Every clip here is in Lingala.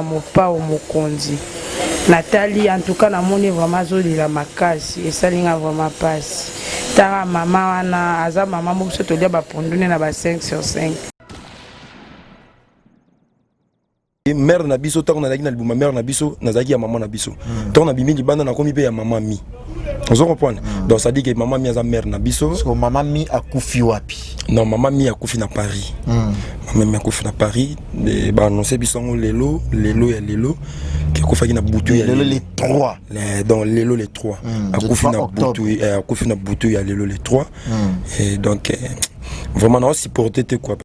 mopa au mokonzi Nathalie en tout cas na moni vraiment zolila makasi et salinga vraiment passe tara mama wana aza mama mo so tolia ba pondune na ba 5 sur 5 mère na biso tant na laki na libuma mère na biso nazaki ya maman na biso tant na bimi libanda na komi pe ya maman mi on comprend donc ça dit que maman mi aza mère na biso parce que maman mi a kufi wapi non maman mi a kufi na Paris maman mi a kufi na Paris et ba annoncer biso lelo ya lelo qui kufa na butu ya lelo les 3 donc lelo les 3 a kufi na butu a kufi na butu ya lelo les 3 et donc vraiment on supporter quoi.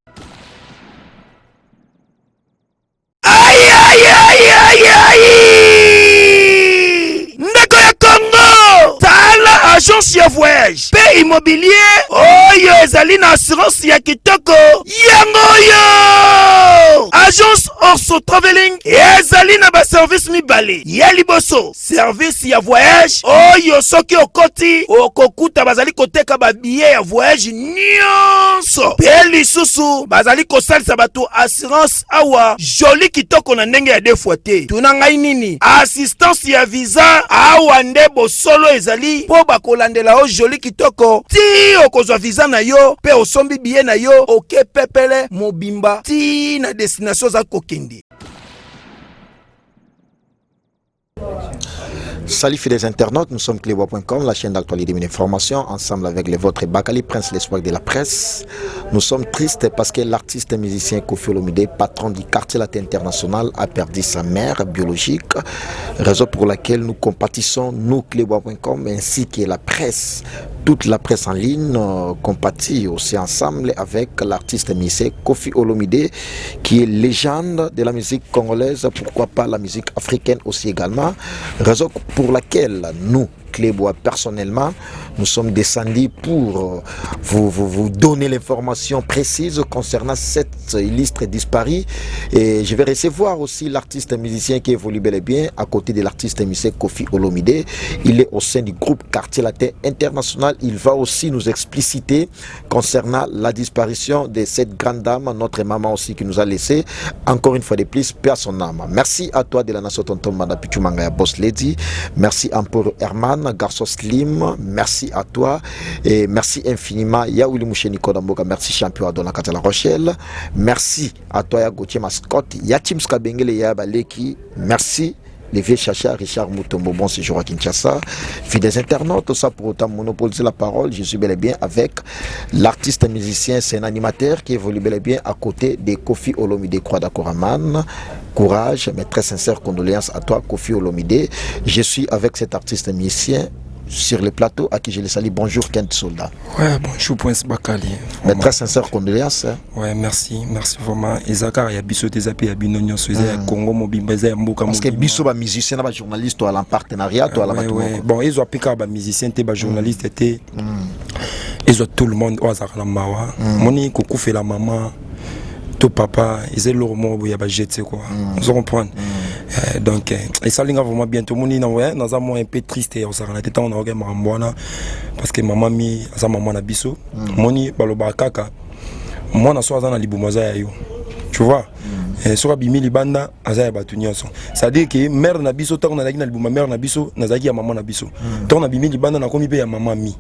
Ndeko ya Congo tala agence ya voyage pe immobilier oyo ezali na assurance ya kitoko yango yo agence Orso Traveling ezali na ba service mibale ya liboso service ya voyage oyo soki okoti okokuta bazali koteka ba billet ya voyage nyonso pe lisusu bazali kosalisa bato assurance awa joli kitoko na ndenge ya defwa te tuna ngai nini assistance ya visa awa nde bosolo ezali po bakolandela o joli kitoko ti okozwa visa na yo pe osombi billet na yo oke pepele mobimba ti na destination za kokindi. Salut fidèles internautes, nous sommes clébois.com, la chaîne d'actualité et d'information, ensemble avec les vôtres Bakali, prince l'espoir de la presse. Nous sommes tristes parce que l'artiste et musicien Koffi Olomide, patron du quartier latin international, a perdu sa mère biologique, raison pour laquelle nous compatissons, nous clébois.com, ainsi que la presse. Toute la presse en ligne compatit aussi ensemble avec l'artiste et musicien Koffi Olomide, qui est légende de la musique congolaise, pourquoi pas la musique africaine aussi également, raison pour laquelle nous, Clébois, personnellement, nous sommes descendus pour vous donner l'information précise concernant cette illustre disparue. Et je vais recevoir aussi l'artiste musicien qui évolue bel et bien à côté de l'artiste musicien Koffi Olomide. Il est au sein du groupe Quartier Latin International. Il va aussi nous expliciter concernant la disparition de cette grande dame, notre maman aussi qui nous a laissé. Encore une fois de plus, paix à son âme. Merci à toi de la nation Tonton Manda Pichumanga Boss Lady. Merci Amporo Herman, Garçon Slim. Merci à toi et merci infiniment Yaouli Moucheni Kodamboka, merci champion Adona Katala Rochelle, merci à toi ya Gauthier Mascotte, ya Tim Skabengele ya Baleki, merci les vieux Chacha, Richard Moutombo, bon séjour à Kinshasa. Fidèles internautes, ça pour autant monopoliser la parole, je suis bel et bien avec l'artiste musicien, c'est un animateur qui évolue bel et bien à côté de Koffi Olomide Kwada Koraman. Courage, mes très sincères condoléances à toi Koffi Olomide. Je suis avec cet artiste musicien sur le plateau à qui je les salue. Bonjour Kent Soldat. Ouais, bonjour Prince Bakali. Mes très sincères condoléances. Hein. Ouais, merci vraiment. Ezaka ya biso tezape ya binonyo soza ya Congo mobimba za mboka parce que biso ba musicien ba journaliste ou à la partenariat ou à la ouais. Bon, ils ont pika ba musicien te ba journaliste te. Ils ont tout le monde au azaka la mawa. Moni koku fait la maman. Tout papa, ils ont leur mot il y a pas jeté quoi. Vous comprenez. Donc et ça linga vraiment bientôt moni na ouais dans un moment un peu triste on s'arrête tête on a regardé mambwana parce que maman mi sa maman na biso moni baloba kaka moi na soa na libumaza ya yo tu vois sur bimi libanda azaya batu nyonso ça dit que mère na biso tant na laki na libuma mère na biso nazaki ya maman na biso tant na bimi libanda na komi pe ya maman mi.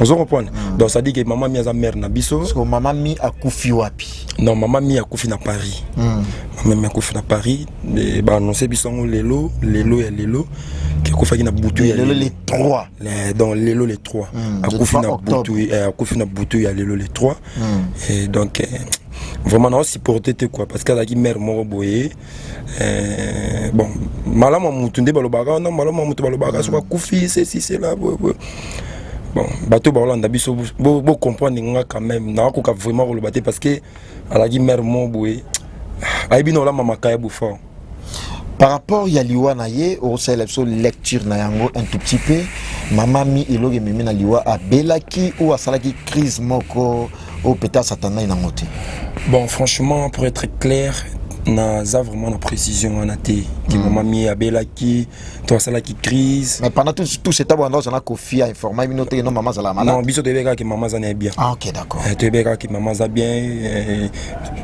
Vous comprenez. Donc ça dit que maman mi a mère na biso. Parce que maman mi a kufi wapi. Non, maman mi a kufi na Paris. Maman mi a kufi na Paris. Et bah annoncé biso lelo ya lelo qui kufi na butu ya lelo les 3. Donc lelo les 3. A kufi na butu ya lelo les 3. Et donc vraiment on supporter quoi parce que la mère mort boyé bon malama mutunde balobaka non malama mutu balobaka so kufi c'est là bon bateau balanda biso bo comprendre nga quand même na ko vraiment relever parce que à la mère mort boyé aibino la mama kaya bouffon par rapport ya liwa na ye au sélection lecture na yango un tout petit peu maman mi eloge mimi na liwa a belaki ou a salaki crise moko au peut-être satana ina ngoti. Bon franchement pour être clair naza vraiment na précision wana te ki mama mi abelaki to asalaki crise. Mais pendant tout ce temps on a Kofi a informé minote non maman za la malade. Non biso tebeka ki mama za na bien. Ah OK d'accord. Tebeka ki mama za bien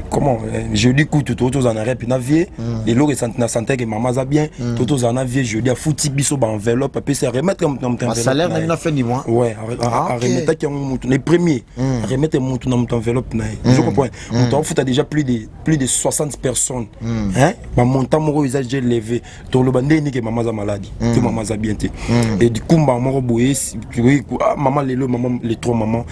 comment je dis écoute toto za na rep na vie et l'autre na santé que mama za bien toto za na vie je dis a fouti biso ba enveloppe peut se remettre dans enveloppe. Salaire na fin du mois. Ouais, à remettre qui les premiers remettre mon enveloppe na. Je comprends. On t'en fout déjà plus de 60 personnes. Hein? Ma montant mon visage j'ai levé. Tout le bandé ni que maman a maladie. Que maman a bien été. Et du coup maman boyé maman les trois mamans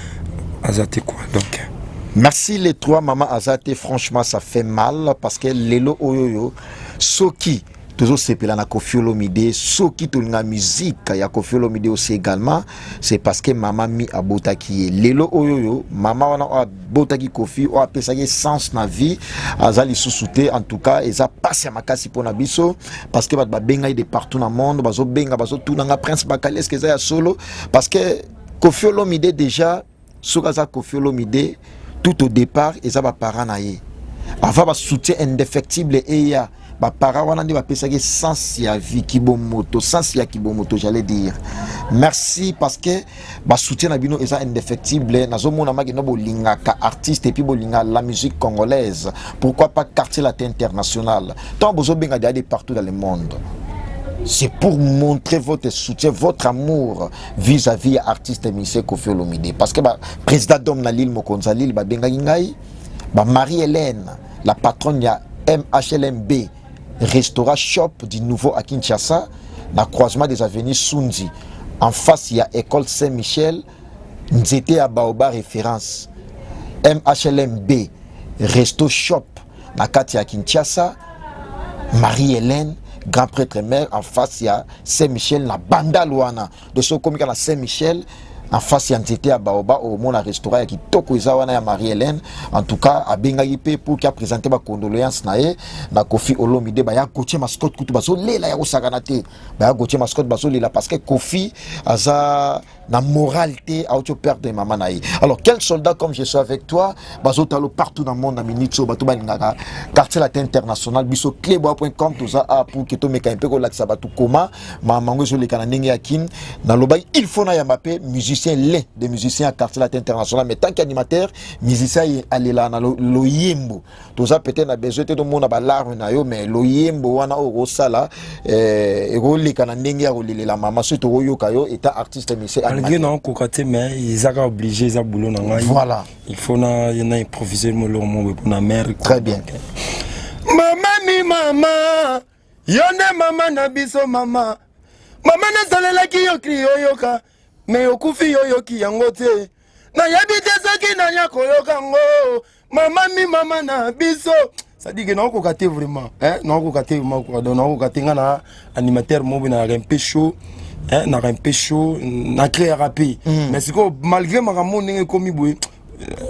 azate quoi donc. Merci les trois mamans azate, franchement ça fait mal parce que lelo oyoyo soki toujours c'est là na Koffi Olomide soki to nga musique ya Koffi Olomide aussi également c'est parce que maman mi abotaki lelo oyoyo maman wana abotaki Koffi o apesaki sens na vie azali susute en tout cas eza passe makasi pona biso parce que ba benga de partout dans le monde bazo benga bazo tout nga Prince Bakali est-ce que ça ya solo parce que Koffi Olomide déjà sokaza Koffi Olomide tout au départ eza ba parents na ye avant ba soutien indéfectible et ya ba para wana ndi ba pesaki sens ya vie kibomoto sens ya kibomoto j'allais dire merci parce que ba soutien na bino eza indéfectible nazomona maki no bolingaka artiste et puis bolinga la musique congolaise pourquoi pas quartier latin international tant bozo benga de partout dans le monde c'est pour montrer votre soutien, votre amour vis-à-vis artiste musicien Koffi Olomide parce que président d'homme na l'île Mokonza l'île ba benga ngai ba Marie-Hélène la patronne ya MHLMB Restaurant Shop du Nouveau à Kinshasa, dans le croisement des avenues Sunzi. En face, il y a École Saint-Michel, Nzete à Baoba référence. MHLMB Resto Shop, dans le à Kinshasa, Marie-Hélène, grand prêtre mère. En face, il y a Saint-Michel, la Banda Luana. De ce comique à Saint-Michel, en face ya Nzete à Baoba au monde restaurant ya kitoko ezawana ya Marie-Hélène en tout cas a bengai pe pour qui a présenté ba condoléances nae na Koffi Olomide ba ya coacher mascotte kutu baso lela ya osakana te ba ya coacher mascotte baso lela parce que Koffi aza na moralité à autre père de maman nae. Alors quel soldat comme je suis avec toi baso talo partout dans le monde na minitso bato balingaka quartier latin international biso clebois.com toza a pour que to meka un peu ko laksa batu koma mamango zo le kana ndenge ya kin na lobai il faut na ya mapé musicien les des musiciens à quartier latin international mais tant qu'animateur musicien aller là na loyembo tout ça peut-être na besoin de monde ba larme na yo mais loyembo wana o sala e go le kana ndenge ya rolele la mama surtout oyo kayo état artiste musicien malgré non kokate mais ils sont obligés za boulot na ngai voilà il faut na yana improviser mo leur mo pour na mère très bien mama mi mama yone mama na biso mama mama na salela ki yo kri yoka mais okufi yoyoki yango te na yabi te soki na nya koyoka ngo mama mi mama na biso ça dit que non ko kate vraiment hein non ko kate ma ko non ko kate ngana animateur mo na un peu chaud hein na un peu chaud na créer rapide mais c'est que malgré ma ramone comme boy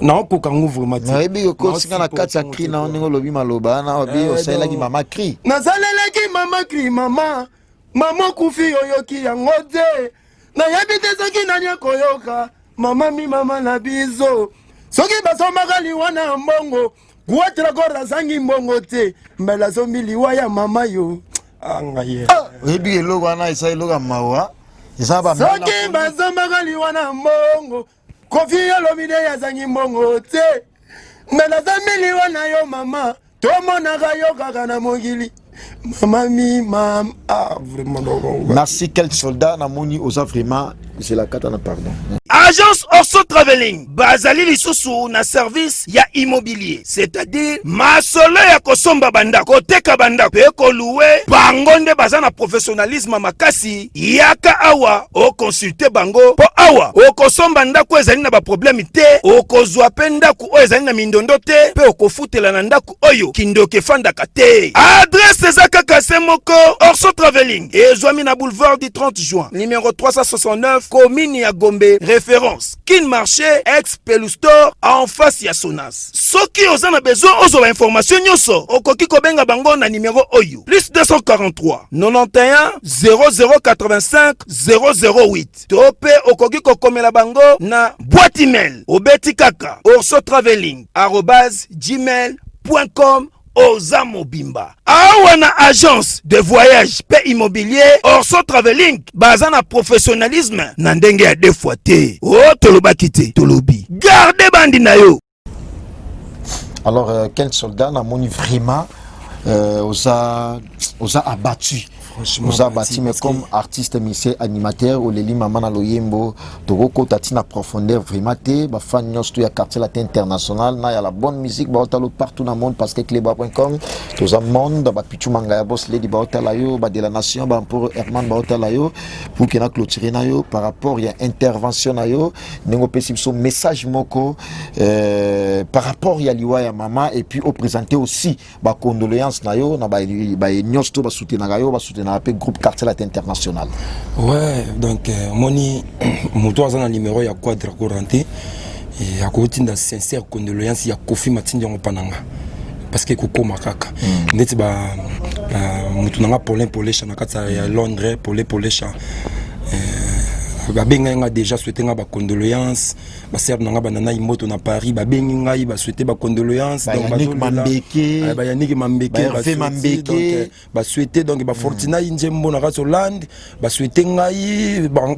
na ko kango vraiment te mais bi ko singa na kati cri na ngo lobi maloba na obi o sala ki mama cri na sala ki mama cri mama mama kufi yoyoki yango te na yabi te soki nanya koyoka mama mi mama na biso soki basomaka liwa na mbongo guatela kora zangi mbongo te mbela zombi liwa ya mama yo angaye ebi eloko wana isa eloko mawa isa ba soki basomaka liwa na mbongo Koffi Olomide ya zangi mbongo te mbela zombi liwa na yo mama tomonaka yo kaka na mokili Maman mi mam ah vraiment merci quel soldat na moni osa vraiment c'est la katana pardon Agence Orso Traveling bazali lisusu na service ya immobilier c'est-à-dire masolo ya kosomba banda koteka banda pe ko louer bango nde baza na professionnalisme makasi yaka awa o consulter bango po awa o kosomba ndako ezali na ba problème te o kozwa pe ndako o ezali na mindondo te pe o kofutela na ndako oyo kindoke fandaka te adresse za kaka semoko Orso Traveling ezwami na boulevard du 30 juin numéro 369 commune ya Gombe référence Kin Marché ex-Pelu Store en face ya Sonas. Soki oza na besoin ozo information nyoso okoki kobenga bango na numéro oyo plus 243 91 0085 008 tope okoki kokomela bango na boîte email obeti kaka orsotraveling@gmail.com oza mobimba. Awa na agence de voyage pe immobilier Orso Traveling baza na professionnalisme na ndenge ya deux fois te. Oh tolobaki te tolobi. Garde bandi na yo. Alors quel soldat n'a moni vraiment osa abattu. Nous avons bâti, mais comme artiste, musicien, animateur, ou les maman na loyembo, toko tatina profondeur vraiment te, ba fan nyos tu ya quartier latin international, na ya la bonne musique, ba otalo partout dans le monde parce que cleba.com, tous un monde, ba pichu manga ya boss lady ba otalayo, ba de la nation, ba pour Herman ba otalayo, pour qu'il na clôturer na yo par rapport il y a intervention na yo, nengo possible son message moko par rapport il y a liwa ya maman et puis au présenter aussi ba condoléances na yo, na ba nyos tu ba soutenir na yo, ba soutenir na groupe quartier latin international. Ouais, donc moni moto a un numéro ya quadra couranté et à côté de sincère condoléances ya Kofi Matindi en pananga parce que koko makaka ndeti ba moto nanga Paulin Polesha na kata ya Londres Polesha babenga nga déjà souhaité nga ba condoléances ba sœur nanga banana imoto na Paris babenga nga ba souhaité ba condoléances donc ba Yannick Mambeke ba souhaité donc ba Fortina Injembo na Hollande ba souhaité nga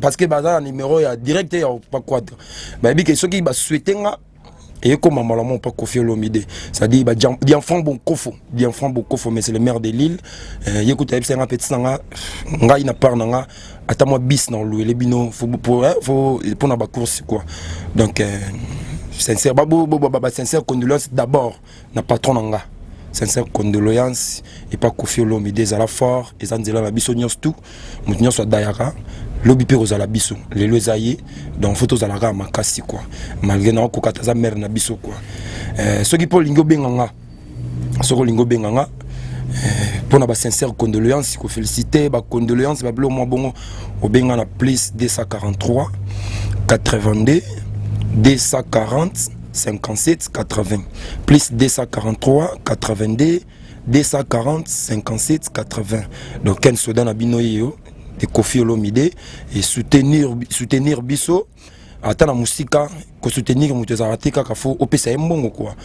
parce que baza numéro ya direct ya pas quadre ba bi que ceux qui ba souhaité nga et comme maman pas Kofi Olomide ça dit di enfant bon kofo mais c'est le maire de Lille écoute c'est un petit nga ina part nga ata moi bis dans louer les bino faut pour na ba course quoi donc sincère sincère condoléances d'abord na patron nga sincère condoléances et pas Kofi Olomide à la fort et zanzela la biso nyos tout mutnyos soit dayaka lobi pe ozala biso lelo ezaye donc photos à la rama makasi quoi malgré na ko kataza mère na biso quoi ceux qui pour lingo benganga soko lingo benganga pour na ba sincère condoléances ko féliciter ba condoléances ba blo mo bongo o benga na plus 243 82 240 57 80 plus 243 82 240 57 80 donc ken soda na binoyo de Kofi Olomide et soutenir biso atana musika ko soutenir mutezarati kaka fo opesa mbongo quoi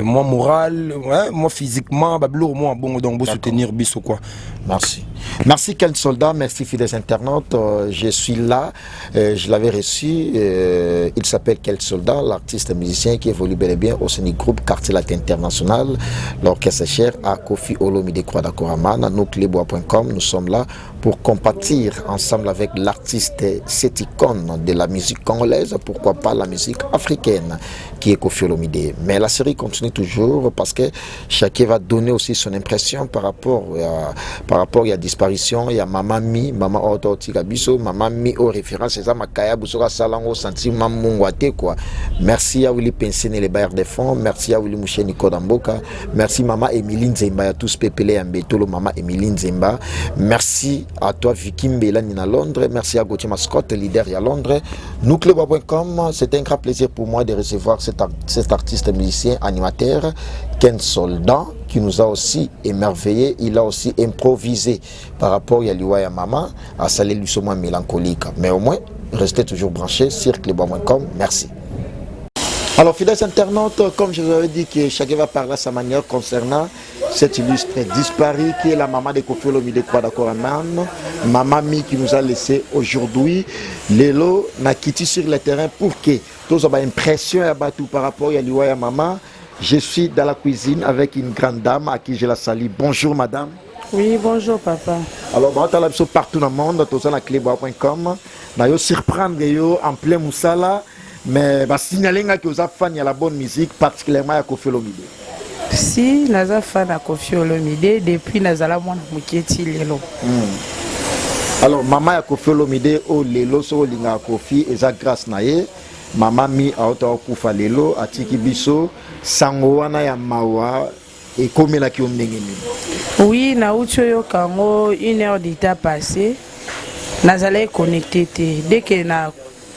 moi moral ouais, moi physiquement bablo moi bongo donc soutenir biso quoi. Merci quel soldat, merci fidèles internautes, je suis là, je l'avais reçu, il s'appelle quel soldat, l'artiste musicien qui évolue bel et bien au sein du groupe Quartier Latin International, l'orchestre cher à Kofi Olomide Kwadakoraman, nous clebois.com, nous sommes là pour compatir ensemble avec l'artiste, cette icône de la musique congolaise, pourquoi pas la musique africaine qui est Kofi Olomide. Mais la série continue toujours parce que chacun va donner aussi son impression par rapport à disparition, il y a Maman Mi, Maman Ortotika Biso, Maman Mi aux références, c'est ça, Makaya Boussora Salango, Sentiment Mungwate, quoi. Merci à Willy Pensene, les bailleurs de fonds, merci à Willy Mouché Nico Damboka, merci Maman Emiline Zemba, à tous Pépélé Mbetolo, Maman Emiline Zemba, merci à toi Vicky Mbelani à Londres, merci à Gauthier Mascotte, leader à Londres, Nucleba.com, c'est un grand plaisir pour moi de recevoir cet artiste musicien, animateur, Ken Soldat, qui nous a aussi émerveillé, il a aussi improvisé par rapport à Liwaya Mama, à Salé Lussoma mélancolique. Mais au moins, restez toujours branchés sur clebois.com. Merci. Alors, fidèles internautes, comme je vous avais dit que chacun va parler à sa manière concernant cette illustre disparue qui est la maman de Kofi Olomide Kwadakoraman, Maman Mi qui nous a laissé aujourd'hui. Lelo n'a quitté sur le terrain pour que tous aient impression par rapport à Liwaya Mama. Je suis dans la cuisine avec une grande dame à qui je la salue. Bonjour madame. Oui, bonjour papa. Alors, partout dans le monde, tous à clebois.com. Nous surprendre en plein Moussala, mais signaler que vous êtes fan de la bonne musique, particulièrement à Kofi Olomide. Si, nous sommes fan de Kofi Olomide depuis nous sommes Muketi Lelo. Alors, maman à Kofi Olomide, au Lelo, so linga Kofi, et ça grâce naie. Maman Mi a okufa lelo atiki biso sango wana ya mawa et comme la ki omnengeni. Oui, na uchoyo kango 1 heure d'état passé. Nazalé connecté dès que na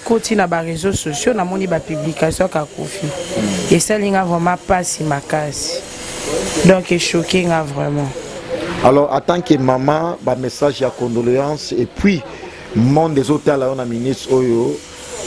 koti na ba réseaux sociaux na moni ba publication ka Kofi. Et ça linga vraiment pas si makasi. Donc choqué nga vraiment. Alors en tant que maman, ba message ya condoléances et puis monde des hôtels là on a ministre oyo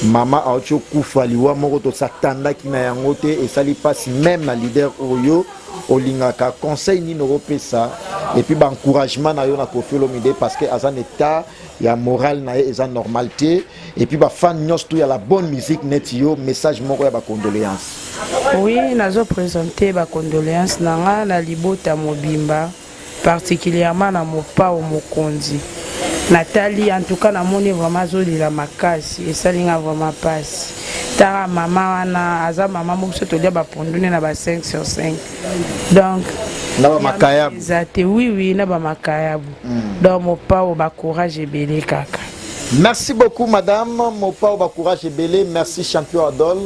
Maman a ocho koufa liwa moko to satanda ki na yango te et ça li passe même na leader oyo olingaka conseil ni ça et puis ba encouragement na yo na Koffi Olomide parce que azan état ya moral na eza normalité et puis ba fan nyos tout ya la bonne musique net yo message moko ya ba condoléances. Oui, nazo présenter ba condoléances nanga na libota mobimba particulièrement na mopa au mokonzi. Nathalie en tout cas na moni vraiment zolila makasi et ça linga vraiment passe. Tara maman wana aza maman mo so to dia ba pondune na ba 5 sur 5. Donc na ba makayabu. Oui na ba makayabu. Donc mopa au ba courage ebele kaka. Merci beaucoup madame, mopa au ba courage ebele, merci champion Adol.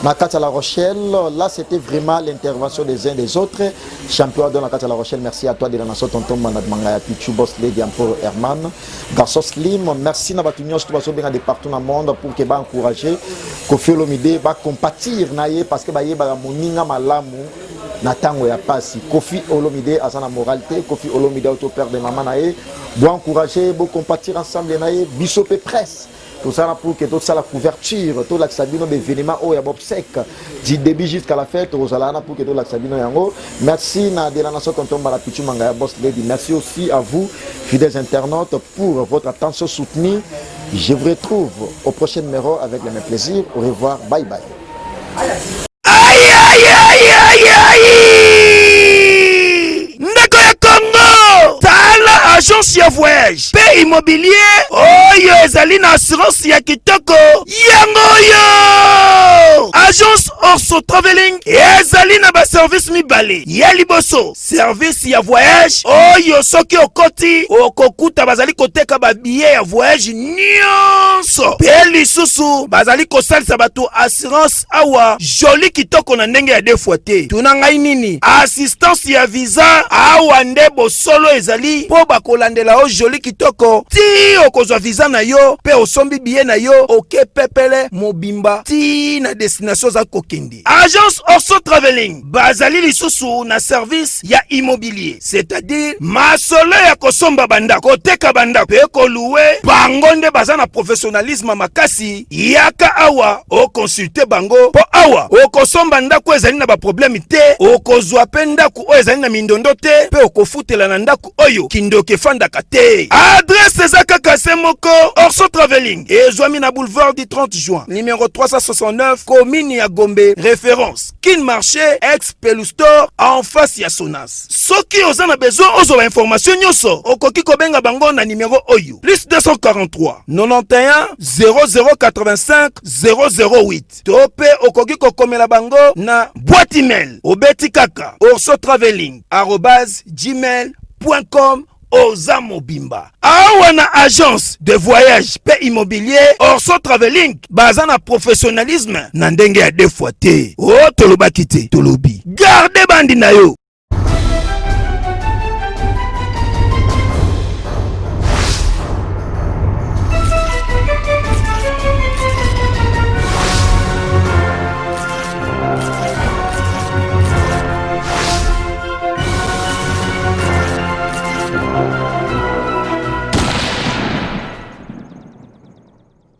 Nakata La Rochelle, là c'était vraiment l'intervention des uns des autres. Champion de Nakata La Rochelle, merci à toi de la nation tonton Manad Mangaya Pichu Boss Lady Amporo Herman. Garçon Slim, merci à tous les gens de partout dans le monde pour que va encourager Koffi Olomide va compatir naie parce que baye ba moninga malamu na tango ya pasi. Koffi Olomide a sa moralité, Koffi Olomide auto père de maman naie, doit encourager, doit compatir ensemble naie, Bishop et presse. Tout ça pour que tout ça la couverture, tout l'accès des événements au Yabob sec du début jusqu'à la fête aux Alana pour que tout l'accès yango. Merci na de la nation tonton Balapichu Mangaya Boss Lady. Merci aussi à vous fidèles internautes pour votre attention soutenue. Je vous retrouve au prochain numéro avec le même plaisir. Au revoir, bye bye. Aïe aïe aïe aïe aïe. Ndeko ya Congo. Tala agence ya voyage. Pe immobilier. Oyo ezali na assurance ya kitoko. Yango yo. Agence Orso Traveling. Ezali na ba service mibale. Ya liboso. Service ya voyage. Oyo soki okoti. Okokuta bazali koteka ba billet ya voyage nyonso. Pe lisusu bazali kosalisa bato assurance awa. Joli kitoko na ndenge ya defoite. Tuna ngai nini? Assistance ya visa awa ndebo solo ezali po bakolandela o joli kitoko. Ti okozwa visa na yo pe osombi billet na yo oke pepele mobimba ti na destination za kokende. Agence Orso Traveling bazali lisusu na service ya immobilier, c'est-à-dire masolo ya kosomba banda koteka banda pe koluwe bango nde baza na professionnalisme makasi yaka awa o consulter bango po awa o kosomba ndako ezali na ba problème te okozwa pe ndako o ezali na mindondo te pe okofutela na ndako oyo kindoke fandaka te. Adresse ezaka kase moko Orso Traveling ezwami na boulevard du 30 juin numéro 369 commune ya Gombe, référence Kin Marché ex Pelustor en face ya Sonas. Soki oza na besoin ozo information nyoso okoki kobenga bango na numéro oyo plus 243 91 0085 008 tope okoki kokomela bango na boîte email obeti kaka orsotraveling@gmail.com. Oza mobimba awa na agence de voyage pe immobilier Orso Traveling baza na professionnalisme na ndenge ya deux fois te. O tolobaki te tolobi garde bandi na yo.